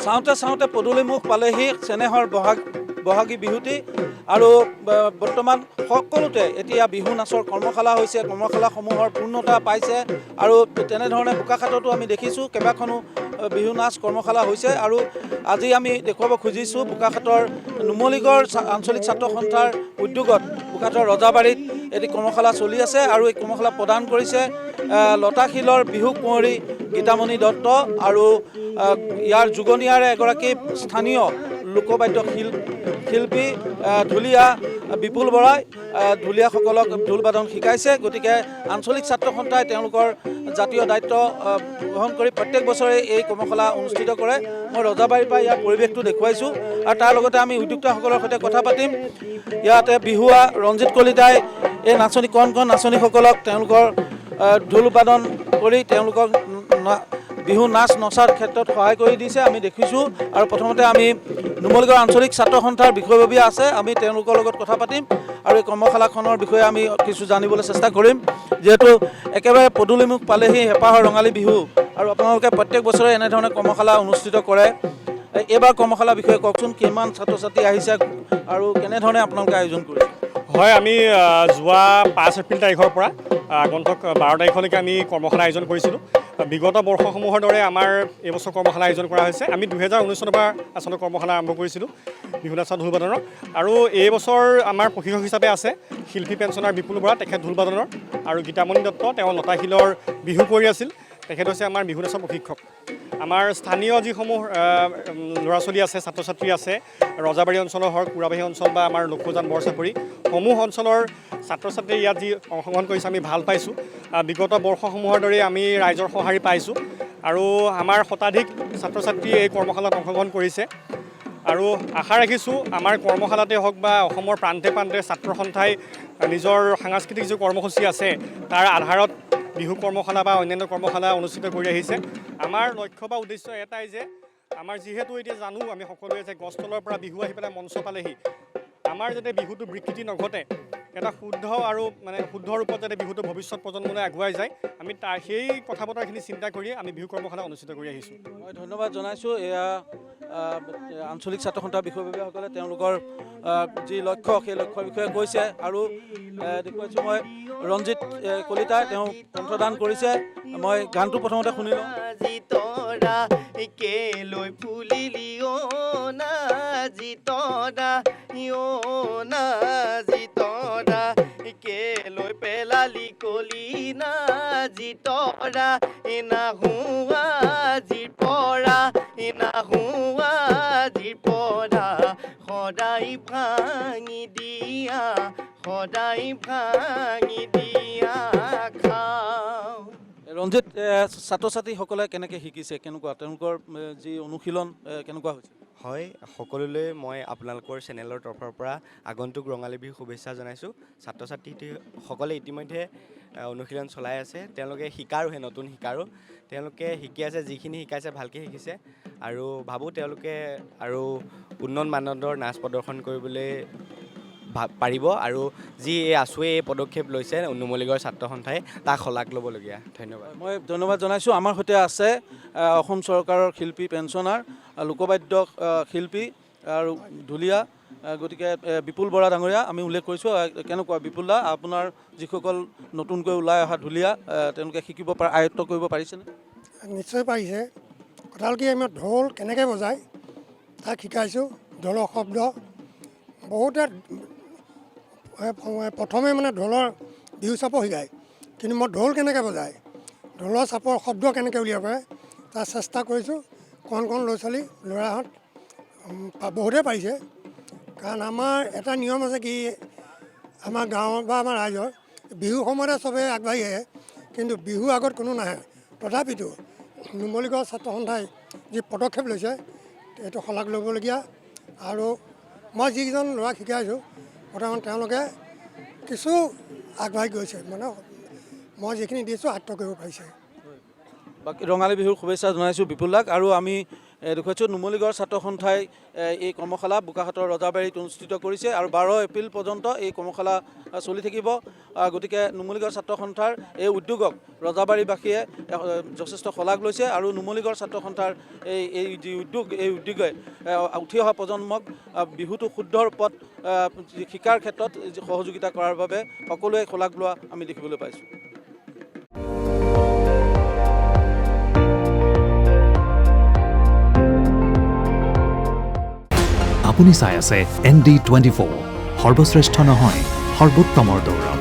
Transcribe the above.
চাওঁতে চাওঁতে পদূলিমুখ পালেহি চেনেহৰ বহাগী বিহুটি আৰু বৰ্তমান সকলোতে এতিয়া বিহু নাচৰ কৰ্মশালা হৈছে, কৰ্মশালাসমূহৰ পূৰ্ণতা পাইছে আৰু তেনেধৰণে বোকাখাততো আমি দেখিছোঁ কেইবাখনো বিহু নাচ কৰ্মশালা হৈছে। আৰু আজি আমি দেখুৱাব খুজিছোঁ বোকাখাতৰ নুমলীগড় আঞ্চলিক ছাত্ৰ সন্থাৰ উদ্যোগত বোকাখাতৰ ৰজাবাৰীত এটি কৰ্মশালা চলি আছে আৰু এই কৰ্মশালা প্ৰদান কৰিছে লতাশিলৰ বিহু কুঁৱৰী গীতামণি দত্ত আৰু ইয়াৰ যুগনিয়াৰে এগৰাকী স্থানীয় লোকবাদ্য শিল্পী ঢুলীয়া বিপুল বৰাই ঢুলীয়াসকলক ঢোল বাদন শিকাইছে। গতিকে আঞ্চলিক ছাত্ৰ সন্থাই তেওঁলোকৰ জাতীয় দায়িত্ব গ্ৰহণ কৰি প্ৰত্যেক বছৰে এই কৰ্মশালা অনুষ্ঠিত কৰে। মই ৰজাবাৰীৰ পৰা ইয়াৰ পৰিৱেশটো দেখুৱাইছোঁ আৰু তাৰ লগতে আমি উদ্যোক্তাসকলৰ সৈতে কথা পাতিম। ইয়াতে বিহুৱা ৰঞ্জিত কলিতাই এই নাচনী কণ নাচনীসকলক তেওঁলোকৰ ঢোল বাদন কৰি তেওঁলোকক বিহু নাচ নচাৰ ক্ষেত্ৰত সহায় কৰি দিছে আমি দেখিছোঁ। আৰু প্ৰথমতে আমি নুমলীগড় আঞ্চলিক ছাত্ৰ সন্থাৰ বিষয়ববীয়া আছে, আমি তেওঁলোকৰ লগত কথা পাতিম আৰু এই কৰ্মশালাখনৰ বিষয়ে আমি কিছু জানিবলৈ চেষ্টা কৰিম। যিহেতু একেবাৰে পদূলিমুখ পালেহি হেঁপাহৰ ৰঙালী বিহু আৰু আপোনালোকে প্ৰত্যেক বছৰে এনেধৰণে কৰ্মশালা অনুষ্ঠিত কৰে। এইবাৰ কৰ্মশালাৰ বিষয়ে কওকচোন, কিমান ছাত্ৰ ছাত্ৰী আহিছে আৰু কেনেধৰণে আপোনালোকে আয়োজন কৰিছে? হয়, আমি যোৱা 5 এপ্ৰিল তাৰিখৰ পৰা আগন্তুক 12 তাৰিখলৈকে আমি কৰ্মশালা আয়োজন কৰিছিলোঁ। বিগত বৰ্ষসমূহৰ দৰে আমাৰ এইবছৰ কৰ্মশালা আয়োজন কৰা হৈছে। আমি 2019 চনৰ পৰা আচলতে কৰ্মশালা আৰম্ভ কৰিছিলোঁ বিহু নাচৰ ঢোল বাদনৰ, আৰু এইবছৰ আমাৰ প্ৰশিক্ষক হিচাপে আছে শিল্পী পেঞ্চনাৰ বিপুল বৰা, তেখেত ঢোল বাদনৰ, আৰু গীতামণি দত্ত তেওঁ লতাশিলৰ বিহু কুঁৱৰী আছিল, তেখেত হৈছে আমাৰ বিহু নাচৰ প্ৰশিক্ষক। আমাৰ স্থানীয় যিসমূহ ল'ৰা ছোৱালী আছে, ছাত্ৰ ছাত্ৰী আছে, ৰজাবাৰী অঞ্চলৰ হওক, কুৰাবাহী অঞ্চল বা আমাৰ লক্ষুজান বৰচাপৰি সমূহ অঞ্চলৰ ছাত্ৰ ছাত্ৰীয়ে ইয়াত যি অংশগ্ৰহণ কৰিছে আমি ভাল পাইছোঁ। বিগত বৰ্ষসমূহৰ দৰে আমি ৰাইজৰ সঁহাৰি পাইছোঁ আৰু আমাৰ শতাধিক ছাত্ৰ ছাত্ৰীয়ে এই কৰ্মশালাত অংশগ্ৰহণ কৰিছে আৰু আশা ৰাখিছোঁ আমাৰ কৰ্মশালাতে হওক বা অসমৰ প্ৰান্তে প্ৰান্তে ছাত্ৰ সন্থাই নিজৰ সাংস্কৃতিক যি কৰ্মসূচী আছে তাৰ আধাৰত বিহু কৰ্মশালা বা অন্যান্য কৰ্মশালা অনুষ্ঠিত কৰি আহিছে। আমাৰ লক্ষ্য বা উদ্দেশ্য এটাই যে আমাৰ যিহেতু এতিয়া জানো আমি সকলোৱে যে গছতলৰ পৰা বিহু আহি পেলাই মঞ্চ পালেহি, আমাৰ যাতে বিহুটো বিকৃতি নঘটে, এটা শুদ্ধ আৰু শুদ্ধ ৰূপত যাতে বিহুটো ভৱিষ্যত প্ৰজন্মলৈ আগুৱাই যায়, আমি সেই কথা বতৰাখিনি চিন্তা কৰি আমি বিহু কৰ্মশালা অনুষ্ঠিত কৰি আহিছোঁ। মই ধন্যবাদ জনাইছোঁ। এয়া আঞ্চলিক ছাত্ৰ সন্থাৰ বিষয়ববীয়াসকলে তেওঁলোকৰ যি লক্ষ্য সেই লক্ষ্যৰ বিষয়ে কৈছে আৰু দেখুৱাইছোঁ মই ৰঞ্জিত কলিতাই তেওঁ কণ্ঠদান কৰিছে। মই গানটো প্ৰথমতে শুনি লওঁ। পেলালি কলি না জিতৰা ইনা হুৱা জিপৰা ইনা হুৱা জিপৰা সদায় ভাঙি দিয়া, সদায় ভাঙি দিয়া খাওঁ। ৰঞ্জিত, ছাত্ৰ ছাত্ৰীসকলে কেনেকৈ শিকিছে, কেনেকুৱা তেওঁলোকৰ যি অনুশীলন কেনেকুৱা হৈছে? হয়, সকলোলৈ মই আপোনালোকৰ চেনেলৰ তৰফৰ পৰা আগন্তুক ৰঙালী বিহুৰ শুভেচ্ছা জনাইছোঁ। ছাত্ৰ ছাত্ৰীসকলে ইতিমধ্যে অনুশীলন চলাই আছে, তেওঁলোকে শিকাৰোহে, নতুন শিকাৰো তেওঁলোকে শিকি আছে, যিখিনি শিকাইছে ভালকৈ শিকিছে আৰু ভাবোঁ তেওঁলোকে আৰু উন্নত মানদণ্ডৰ নাচ প্ৰদৰ্শন কৰিবলৈ পাৰিব আৰু যি এই আঁচুৱে এই পদক্ষেপ লৈছে নুমলীগড় ছাত্ৰ সন্থাই তাক শলাগ ল'বলগীয়া। ধন্যবাদ। মই ধন্যবাদ জনাইছোঁ। আমাৰ সৈতে আছে অসম চৰকাৰৰ শিল্পী পেঞ্চনাৰ, লোকবাদ্য শিল্পী আৰু ঢুলীয়া, গতিকে বিপুল বৰা ডাঙৰীয়া আমি উল্লেখ কৰিছোঁ। কেনেকুৱা বিপুল দা, আপোনাৰ যিসকল নতুনকৈ ওলাই অহা ঢুলীয়া তেওঁলোকে শিকিব আয়ত্ব কৰিব পাৰিছেনে? নিশ্চয় পাৰিছে। কথা হ'ল কি, আমি ঢোল কেনেকৈ বজায় তাক শিকাইছোঁ। ঢোলৰ শব্দ বহুতে প্ৰথমে ঢোলৰ বিহু চাপো শিকায়, কিন্তু মই ঢোল কেনেকৈ বজায়, ঢোলৰ চাপৰ শব্দ কেনেকৈ উলিয়াব পাৰে তাৰ চেষ্টা কৰিছোঁ। কণ ল'ৰা ছোৱালী ল'ৰাহঁত বহুতেই পাৰিছে, কাৰণ আমাৰ এটা নিয়ম আছে কি, আমাৰ গাঁৱত বা আমাৰ ৰাইজৰ বিহু সময়তে চবেই আগবাঢ়ি আহে, কিন্তু বিহুৰ আগত কোনো নাহে। তথাপিতো নুমলীগড় ছাত্ৰ সন্থাই যি পদক্ষেপ লৈছে এইটো শলাগ ল'বলগীয়া। আৰু মই যিকেইজন ল'ৰাক শিকাইছোঁ বৰ্তমান তেওঁলোকে কিছু আগবাঢ়ি গৈছে, মই যিখিনি দিছোঁ আয়ত্ব কৰিব পাৰিছে। বাকী ৰঙালী বিহুৰ শুভেচ্ছা জনাইছোঁ বিপুল দাক। আৰু আমি দেখুৱাইছোঁ নুমলীগড় ছাত্ৰ সন্থাই এই কৰ্মশালা বোকাখাটৰ ৰজাবাৰীত অনুষ্ঠিত কৰিছে আৰু 12 এপ্ৰিল পৰ্যন্ত এই কৰ্মশালা চলি থাকিব। গতিকে নুমলীগড় ছাত্ৰ সন্থাৰ এই উদ্যোগক ৰজাবাৰীবাসীয়ে যথেষ্ট শলাগ লৈছে আৰু নুমলীগড় ছাত্ৰ সন্থাৰ এই যি উদ্যোগ এই উদ্যোগে উঠি অহা প্ৰজন্মক বিহুটো শুদ্ধ ৰূপত শিকাৰ ক্ষেত্ৰত সহযোগিতা কৰাৰ বাবে সকলোৱে শলাগ লোৱা আমি দেখিবলৈ পাইছোঁ। আপুনি চাই আছে ND24 সৰ্বশ্ৰেষ্ঠ নহয় সৰ্বোত্তমৰ দৌৰ।